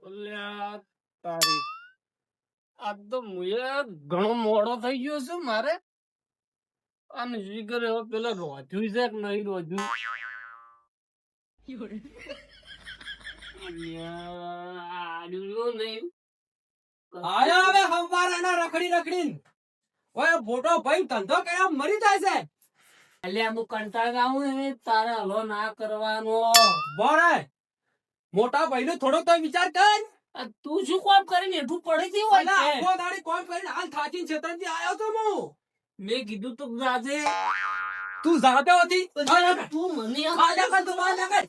અલ્યા તારી આજ તો મુએ ઘણો મોડો થઈ ગયો છે મારે. અને જીગર હવે પેલા રોધ્યું છે કે નહીં રોધ્યું? અલ્યા આડ્યું નહીં. આયા હવે હવારના રખડી રખડીને ઓય મોટો ભાઈ ધંધો કર્યા મરી જાય છે. અલ્યા હું કંટાળ આવું ને તારે હલો ના કરવાનો. બોરે મોટા ભાઈનો થોડો તો વિચાર કર. આ તું શું કોમ કરીને હેઠું પડી ગઈ હોય અલા છે? આખો દાડી કોમ કરીને હાલ થાચીને છેતરથી આયો તો હું. મેં કીધું તો રાજે તું જાતો હતી તું મને આજા કર તું આજા કર.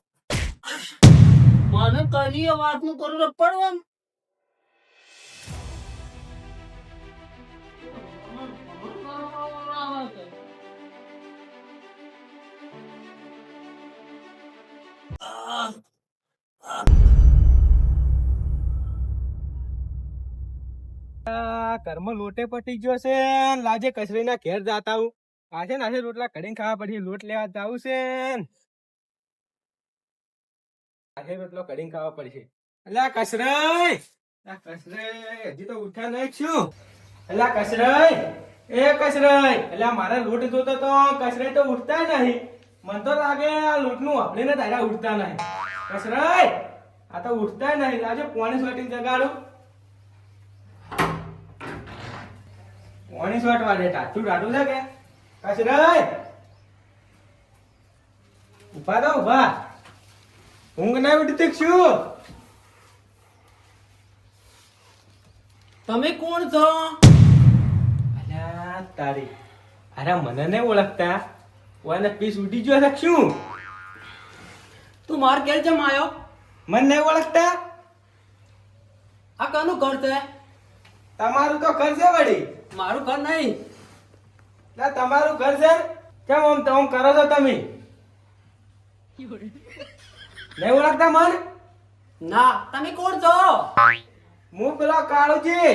મને કઈ વાત નું કરું પડવાનું. ઘરમાં લોટે પટી ગયો છે ને લાજે કચરીના ઘેર જાતા હું. આજે નાશે રોટલા કઢીને ખાવા પડશે. લોટ લેવા જાવું છે ને. આજે રોટલો કઢીને ખાવા પડશે. અલ્યા કસરાઈ આ કસરાઈ હજી તો ઉઠ્યા નહીં છું. અલ્યા કસરાઈ એ કસરાઈ અલ્યા મારા લોટ જોતો તો કસરાઈ તો ઉઠતા નહીં. મન તો લાગે આ લોટનું વાપરીને તારા ઉઠતા નહીં. કસરાઈ આ તો ઉઠતા નહીં. લાજે પોણી સોટી જગાડું. પોણી સોટવા દે ટાટું ટાટું છે કે કસરાઈ ઉભા દો ઉભા. ઊંઘ ના ઉઠતી છું. તમે કોણ છો? અલ્યા તારી અરે મને નહીં ઓળખતા. ઓને પીસ ઉડી ગયો છે શું? તું માર ઘેર જમ આવ્યો? મને નહીં ઓળખતા? આ કાનું ઘર છે? તમારું તો ઘર છે વળી. મારું ઘર નહીં. ના તમારું ઘર છે. કેમ આમ તો આમ કરો છો તમે? નહીં ઓળખતા મન? ના. તમે કોણ છો? હું પેલો કાળુજી.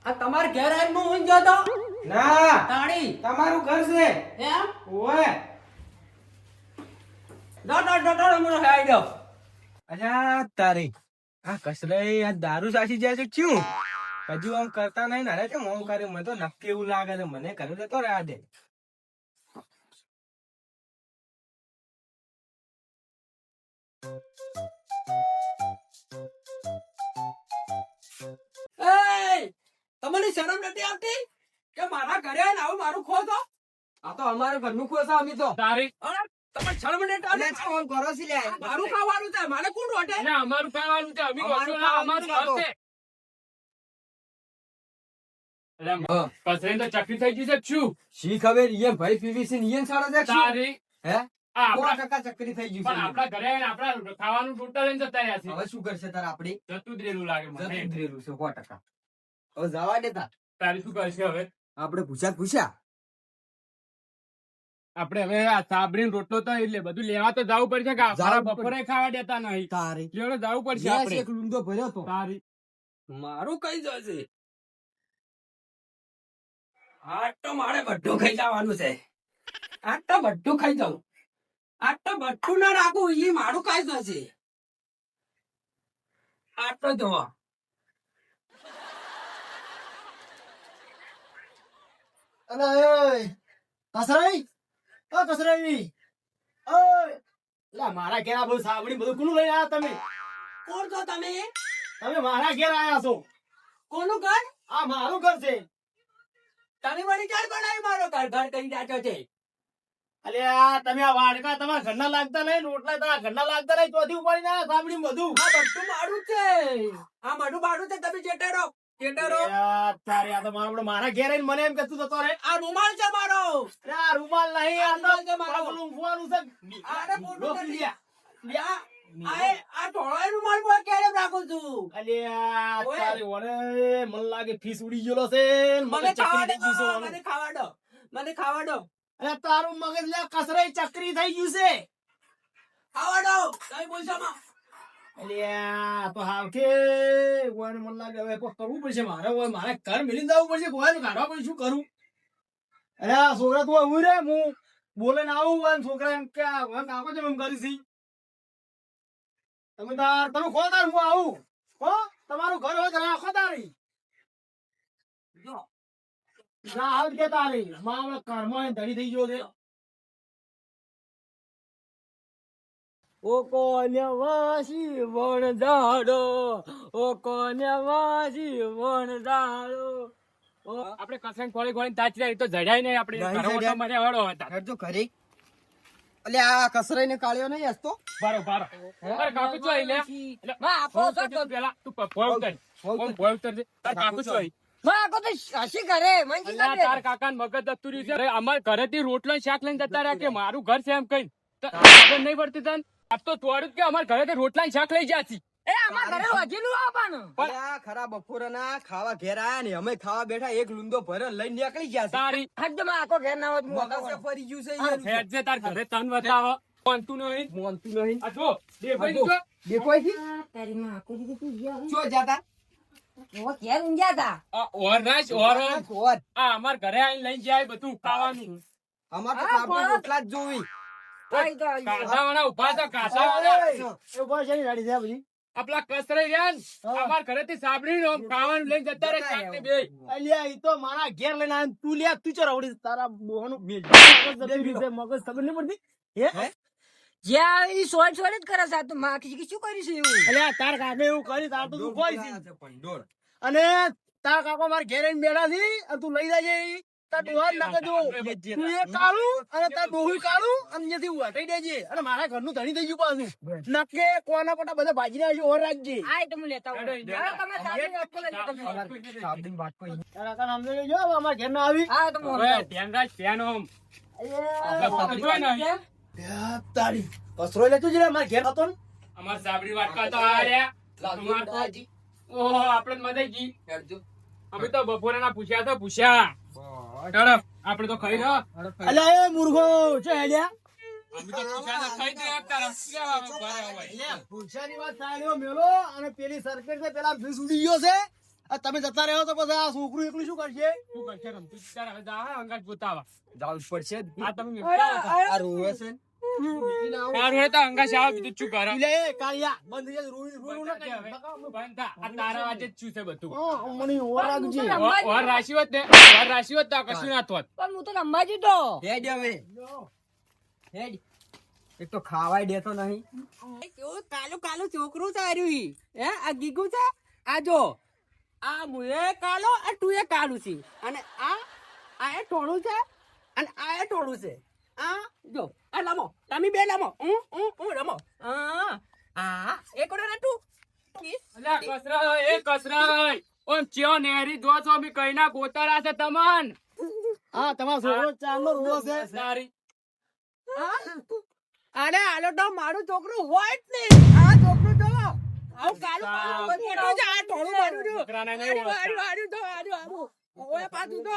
આ તમાર ઘેર આવીને હું ઊંઘ જતો? ના તાળી તમારું ઘર છે. એમ? ઓએ ડોટ હમણાં ખાઈ દો. અલ્યા તારી આ કસરાઈ આ દારૂ સાચી જાય છે શું? હજુ આમ કરતા નહીં ને કેમ આમ કરે? મને તો નક્કી એવું લાગે છે. મને ઘરે જતો રહ્યા દે. તમને શરમ નથી આવતી કે મારા ઘરે આવીને આવું મારું ખો છો? આ તો અમારા ઘરનું ખો છે. અમે તો તારી તમે શરમ નથી આવતી? ફોન કરો છે લે. મારું ખાવાનું છે. મારે કોણ રોટે? એટલે અમારું ખાવાનું છે. અમે અમારું કશું ના, અમારું ખાવાનું ઘર છે. એટલે કચરી તો ચકરી થઈ ગઈ છે શું? શી ખબર ઈયન ભાઈ પીવીસી ને ઈયન સાડા દેખ તારી હે આ આપણા 100% ચક્રી થઈ ગયું પણ છે. આપણા ઘરે આવીને આપણા ખાવાનું ટોટલ લઈને જતા રહ્યા છે. હવે શું કરશે તાર આપડી જતું જ રહેલું લાગે મને. જતું જ રહેલું છે 100%. હવે જવા દેતા તારી શું કરશે હવે? આપણે પૂછ્યા આપણે હવે આ સાબરીન રોટલો તો એટલે બધું લેવા તો જવું પડશે કે આપણા જવું પડશે. બપોરે ખાવા દેતા નહીં. તારી એટલે જવું પડશે ગેસ આપણે. એક લૂંદો ભર્યો તો તારી મારું કઈ જશે? આજ તો મારે બધું ખાઈ જવાનું છે. આજ તો બધું ખાઈ જાઉં. આજ તો બધું ના રાખું. એ મારું કઈ જશે? આજ તો જોવા અરે કસરાઈ ઓ કસરાઈ ઓય લા મારા ઘેર આ બધું સાબડી બધું કોનું લઈને આયા તમે? કોણ છો તમે? તમે મારા ઘેર આયા છો. કોનું ઘર? આ મારું ઘર છે. તમે વળી ક્યારે બનાવી મારો ઘર ઘર કરી નાખ્યો છે? અલ્યા તમે આ વાડકા તમારા ઘરના લાગતા નહીં, રોટલા તમારા ઘરના લાગતા નહીં, ચોથી ઉપાડીને આયા સાબડી બધું. આ બધું મારું છે. આ મારું મારું છે. તમે ચેટરો ચેટરો. અલ્યા તારે આ તો મારા ઘેર આવીને મને એમ કહેતું જતો રે. આ રૂમાલ છે મારો. અરે આ રૂમાલ નહીં, આ રૂમાલ છે મારો. પગલું ઊંઘવાનું છે. આને મોટું લોક નથી. લ્યા. લ્યા, આ ધોળાઈ રૂમાલ પર ક્યારે રાખું છું? અલ્યા ઓય. તારી ઓને મને લાગે ફીસ ઉડી ગયેલો છે ને મને મને ખાવા ચકરી થઈ ગયું છે દો. ઓનું. મને ખાવા દો. મને ખાવા દો. અલ્યા તારું મગજ લે કસરાઈ ચકરી થઈ ગયું છે. ખાવા દો. કઈ બોલશો માં? અલ્યા તો હાવ કે ઓને મને લાગે હવે કોક કરવું પડશે મારે. ઓય મારે ઘર મિલી જવું પડશે. કોઈ કાઢવા પડશે. શું કરું? અલ્યા છોકરા તું આવું રે હું બોલે ને આવું અને છોકરા એમ કે આ કાકો જેમ એમ કરી છી. તમે ખો તાર હું આવું હો તમારું ઘર હોય તો રાખો તારી ના આવ કે તારી મામલે કર્મ ધડી થઈ ગયો છે ઓ કોને વાસી વણ દાડો ઓ કોને વાસી વણ દાડો આપણે કસણ ખોળી ખોળી તાચી જાય તો જડ્યાય નહીં આપણે નહીં ઘરો જડ્યા. તો મને હળો હતા હેડજો ઘરે અલે આ કસરાઈ ને કાળ્યો નહીં હસતો બારો અરે કાકુ છો અહીં લે એટલે માં આપો છો તો પેલા તું પોવતર કોમ પોવતર છે તાર કાકુ છો અહીં અલ્યા, તાર કાકાને મગજ જતું રહ્યું છે અરે, અમાર ઘરેથી રોટલો ને શાક લઈને જતા રહ્યા કે મારું ઘર છે એમ કઈ ખબર નહીં પડતી તને આ તો થોડું જ કે અમાર ઘરેથી રોટલા ને શાક લઈ જાય છે અલે આ ખરા બપોરના ખાવા ઘેર આયા ને અમે ખાવા બેઠા એક લુંદો ભરે લઈને નીકળી ગયા છે તારી મગજ ફરી ગયું છે યાર. હેડ છે તાર ઘરે તન બતાવો મોનતું નહીં મોનતું નહીં આ જો દેખાય નહીં તો? દેખોય છે શું જાતા આ ઓરનાશ ઓરન કોર આ અમાર ઘરે આવીને લઈને જાય બધું ખાવાનું અમાર તો સાબુ રોટલા જ જોવી કાસાવાળા ઉભા તો કાસાવાળા એ ઉભા છે ને ગાડી છે બધી આપલા કસરે રહ્યા ને હા. અમાર ઘરેથી સાબડી નો ખાવાનું લઈને જતા રહે શાક ને બે અલ્યા ઈ તો મારા ઘેર લઈને આવીને તું લે તું ચરાવડી તારા બોહનું મગજ જતું રહ્યું છે, મગજ ખબર નહીં પડતી હે અલ્યા તાર કાકે એવું કરી તાર તો તું કોઈ છે અને તાર કાકો મારા ઘેર આવીને બેઠા છે અને તું લઈ જાજે ઈ. તાર ડોહાને નાખે જો તું એ કાળું અને તાર ડોહું કાળું અને અહીંયાથી ઉહાટાઈ દેજે અને મારા ઘરનું ધણી થઈ ગયું પાછું નકે કોના કોટા બધા ભાજી ના ઓર રાખજે તારા કાકા સમજી લેજો હવે અમારા ઘેર ના આવી હવે ધ્યાન રાખ ધ્યાન ઓમ તારી કસરો લેતું જરા મારા ઘેર હતો ને અમાર સાબડી વાટકા તો આ રહ્યા અમાર તો ઓહો આપણે તો મજાઈ ગઈ અમે તો બપોરના પૂછ્યા તો પૂછ્યા ચલો આપણે તો ખાઈ રહ્યો અલ્યા એ મુર્ગો છે હેલ્યા અમે તો પૂછ્યા તો ખાઈ દે તારા કેવા ભરે હોય ભૂસાની વાત સાંભળ્યો મેલો અને પેલી સરકાર છે પેલા ભીસ ઉડી ગયો છે આ તમે જતા રહ્યો તો પછી આ છોકરું એકલું શું કરશે શું કરશે રમતું તારા હવે જા અંગાજ પોતાવા જાવું પડશે આ તમે આ રોવે છે તારું હે તો અંગાજ આવ બીજું શું કરે એટલે એ કાળિયા બંધ થઈ જાય રોઈ ના કરી બંધ થા. આ તારા વાજે જ છું છે બધું મને ઓર રાખજે ઓર રાશિ હોત ને ઓર રાશિ હોત તો આ કશું ના થોત હેડ હવે હેડ એક તો ખાવાય દેતો નહીં કાલું કાલું છોકરું સારું હે આ ગીગું છે આ જો આ મુએ કાલો આ તું એ કાલું છે અને આ એ ટોળું છે અને આ એ ટોળું છે આ જો આ લમો તમે બે લમો રમો આ એ કોડો ને તું અલ્યા કસરા એ કસરા ઓમ ચિયો નેરી દો છો અમે કઈ ના ગોતરા છે તમન હા તમારો છોકરો ચાંદનો રોવો છે તારી અરે આલો તો મારું છોકરું હોય જ નહીં આ છોકરું જો આવું કાલું કાલું બધું છે આ ટોળું મારું જો છોકરાને નહીં ઓળખતા. આડું તો આડું ઓય પાછું તો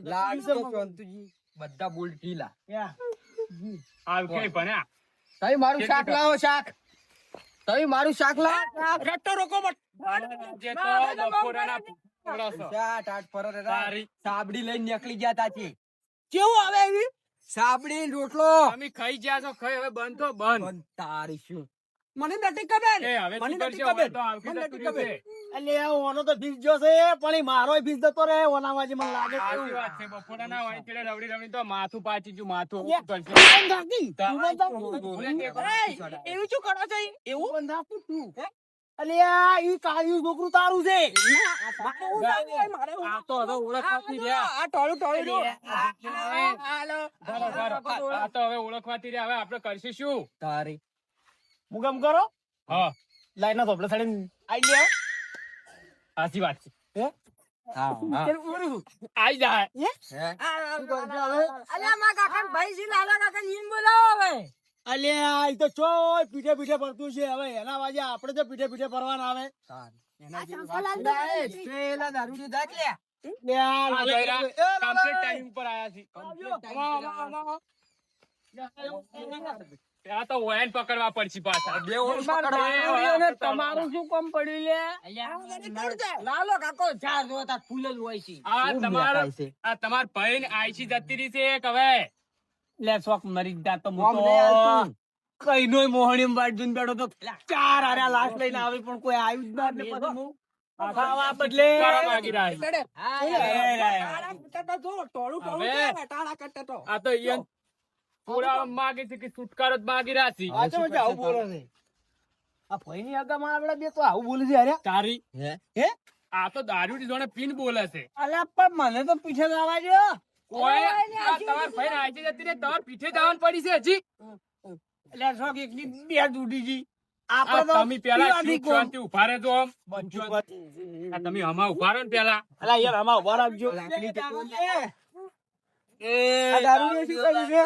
લાગ તો કંતુજી બધા બોલ ઢીલા આ કઈ ભણ્યા તઈ મારું શાક લાવો શાક તઈ મારું શાક લાવો રટ્ટો રોકો મત જે તો બપોરના પકડો છો. શાક આટ પર તારી. સાબડી લઈને નીકળી ગયા તાથી કેવું આવે એવી સાબડી ને રોટલો તમે ખાઈ ગયા છો ખાઈ હવે બંધ તો બંધ તારી શું મને નથી ખબર એ હવે મને શું નથી કરશે? હવે ખબર તો આવતી મને જતું નથી ખબર રહેશે. એટલે ઓનો તો ફીસ જો છે પણ ઈ મારો ફીસ જતો રહે ઓનામાં જે મને લાગે સાચી વાત છે બપોરના હોય એટલે રવડી રવડી તો માથું પાછી ગયું માથું યા. શું કરશે? એવું શું કરો છો એવું બંધ રાખું તું અલ્યા ઈ કાળિયું છોકરું તારું છે આ તો હવે ઓળખવાથી રહ્યા. આ ટોળું ટોળું જો હાલો. બરોબર. આ તો હવે ઓળખવાથી રહ્યા. હવે આપણે કરશું શું? તારી હું કામ કરો હા લાઈન ના ધોપડે સાડી આઈ લે સાચી વાત છે. હે હા આઈ જાય અલ્યા ઈ તો ચોય પીઠે પીઠે પડતું છે હવે એના વાજે આપણે તો પીઠે પીઠે પડવાના આવે આ જયરા complete time ઉપર આયા છે. આ તો ઓયન પકડવા પડશે પાછા. તમારું શું કામ પડ્યું લે લાલો કાકો ચાર જો તાર ફૂલ જ હોય છે આ તમાર ભાઈ આઈસી જતી રહી છે એક હવે લે શોખ મરી જા તો આમ નહીં હાલતું. કઈનોય મોહણીમ વાટ જોઈને બેઠો તો 4 આર્યા લાશ લઈને આવી પણ કોઈ આવ્યું જ ના એટલે પછી હું ખાવા બદલે માગી રહ્યા છે. હા, એ, ટાળા કરતા તો ટોળું ટોળું હવે. કેવાય, ટાળા કરતા તો. આ તો ઈયન પૂરા માગે છે કે છુટકારો જ માગી રહ્યા છે. આ તો આવું બોલે છે આ ભાઈની આગળ મારા પેલા બે તો આવું બોલે છે અરે તારી હે આ તો દારૂ ની જોડે પીન બોલે છે. અલ્યા પણ મને તો પીછે જવા દો કોઈ આ તમાર ભાઈ આઈ જતી રે તમાર પીઠે જવાનું પડી છે હજી. એટલે શોખ એકની બે દૂધી જી આ આપણે તો તમે પેલા પીવાથી ચૂપ શાંતિ ઉભા રહેજો આમ. બંચું આ તમે હમા ઉભા રહો ને પેલા. અલા યાર આમાં ઉભા રાખજો આ દારૂ ને શું કર્યું છે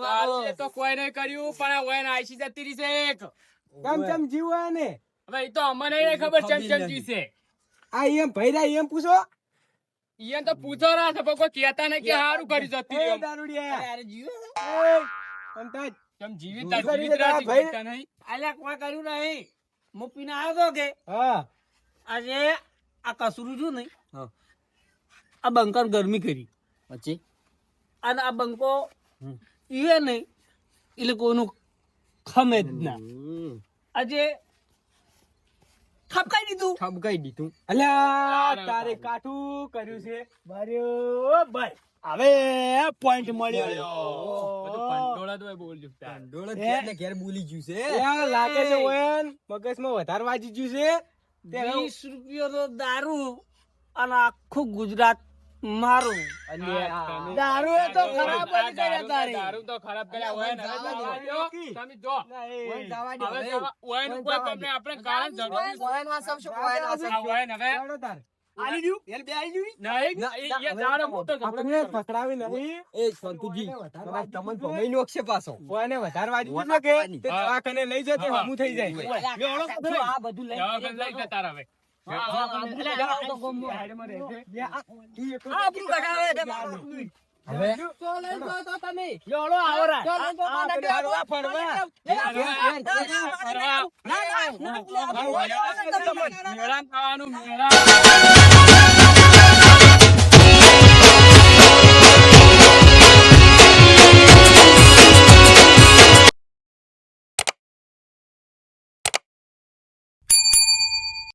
આ તો કોઈ નહીં કર્યું પણ આ વયન આઈસી જતી રહી છે એક. કેમ કેમ જીવવા ને હવે ઈ તો અમને નહીં ખબર ચમ જી છે. આ એમ ભૈરા એમ પૂછો ઈયન તો પૂછો રહ્યા છે પણ કોઈ કહેતા નહીં કે હારું કર્યું જતી રહી એ એમ. દારૂડિયા અરે જીવે છે? અંતાજ ચમ જીવિત કરી જીવિત દેતા રહ્યા છે, ભાઈ. કહેતા નહીં. અલ્યા કોઈ કર્યું નહીં હું પીને આવ્યો તો કે હા આજે આ કસરું છું નહીં આ બંકર ગરમી કરી પછી અને આ બંકો ઈએ નહીં એટલે કોઈનું ખમે જ ના આજે ખપકાઈ દીધું ઠપકાઈ દીધું. અલ્યા તારે કાઠું કર્યું છે બરાબર ભાઈ હવે પોઈન્ટ મળ્યો બધું ભંડોળ જ હોય બોલજો તાર. ઘેર બોલી ગયું છે. ત્યાં લાગે છે ઓયન મગજમાં વધારે વાજી ગયું છે તે હવે 20 રૂપિયાનો દારૂ અને આખું ગુજરાત મારું દારૂ એ તો ખરાબ જ કરે તારે દારૂ તો ખરાબ કર્યા હોય ને હવે તો જવા દ્યો. તમે જો ના, એ હવે જવા- ઓયનું કોઈ તમને આપણે કારણ જરૂર નથી. આ ઓયન હવે ચાલો તાર. આલી દ્યું એલ બે આલી દ્યું નહીં, એ દારૂ મોટો ઝઘડો આપણે કરો. ફસડાવી નહીં તમને નોખશે પાછો. ઓયને વધારે વાજી ગયું છે કે તે દવાખાને લઈ જતે હમું થઈ જાય આ બધું લઈ દવાખાને લઈ જતા રહે હવે. આપણું કઢાવે છે બાપુ. હવે ચો લઈ જાઓ તો તમે યોળો આવો રા ચો લઈ જાઓ મને ફરવા, ફરવા. મેળામાં ખાવાનું મેળા